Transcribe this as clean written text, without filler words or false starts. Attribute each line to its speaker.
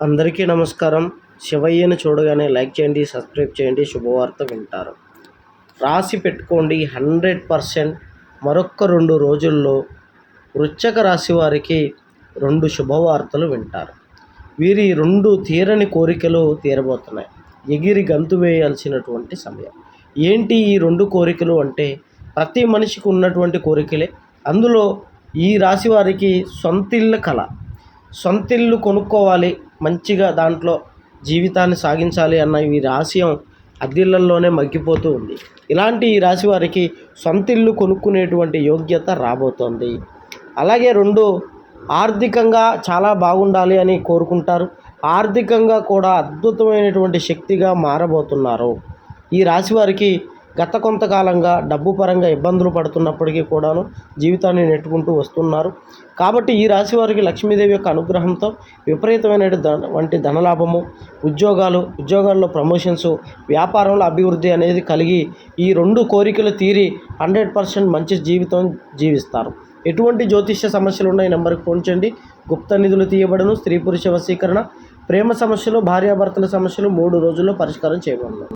Speaker 1: అందరికీ నమస్కారం. శివయ్యను చూడగానే లైక్ చేయండి, సబ్స్క్రైబ్ చేయండి, శుభవార్త వింటారు. రాసి పెట్టుకోండి 100%. మరొక్క 2 రోజుల్లో వృశ్చిక రాశి వారికి 2 శుభవార్తలు వింటారు. వీరి 2 తీరని కోరికలు తీరబోతున్నాయి. ఎగిరి గంతు వేయాల్సినటువంటి సమయం. ఏంటి ఈ 2 కోరికలు అంటే, ప్రతి మనిషికి ఉన్నటువంటి కోరికలే. అందులో ఈ రాశి వారికి సొంతిళ్ళ కల. సొంతిల్లు కొనుక్కోవాలి, మంచిగా దాంట్లో జీవితాన్ని సాగించాలి అన్న వీరి ఆశయం అద్దిళ్ళల్లోనే మగ్గిపోతూ ఉంది. ఇలాంటి ఈ రాశి వారికి సొంతిల్లు కొనుక్కునేటువంటి యోగ్యత రాబోతోంది. అలాగే 2, ఆర్థికంగా చాలా బాగుండాలి అని కోరుకుంటారు. ఆర్థికంగా కూడా అద్భుతమైనటువంటి శక్తిగా మారబోతున్నారు. ఈ రాశి వారికి గత కొంతకాలంగా డబ్బు పరంగా ఇబ్బందులు పడుతున్నప్పటికీ కూడాను జీవితాన్ని నెట్టుకుంటూ వస్తున్నారు. కాబట్టి ఈ రాశి వారికి లక్ష్మీదేవి యొక్క అనుగ్రహంతో విపరీతమైన వంటి ధనలాభము, ఉద్యోగాల్లో ప్రమోషన్స్, వ్యాపారంలో అభివృద్ధి అనేది కలిగి ఈ 2 కోరికలు తీరి 100% మంచి జీవితం జీవిస్తారు. ఎటువంటి జ్యోతిష్య సమస్యలు ఉన్న ఈ నెంబర్కి ఫోన్ చేయండి. గుప్త నిధులు తీయబడను. స్త్రీ పురుష వశీకరణ, ప్రేమ సమస్యలు, భార్యాభర్తల సమస్యలు 3 రోజుల్లో పరిష్కారం చేయబడను.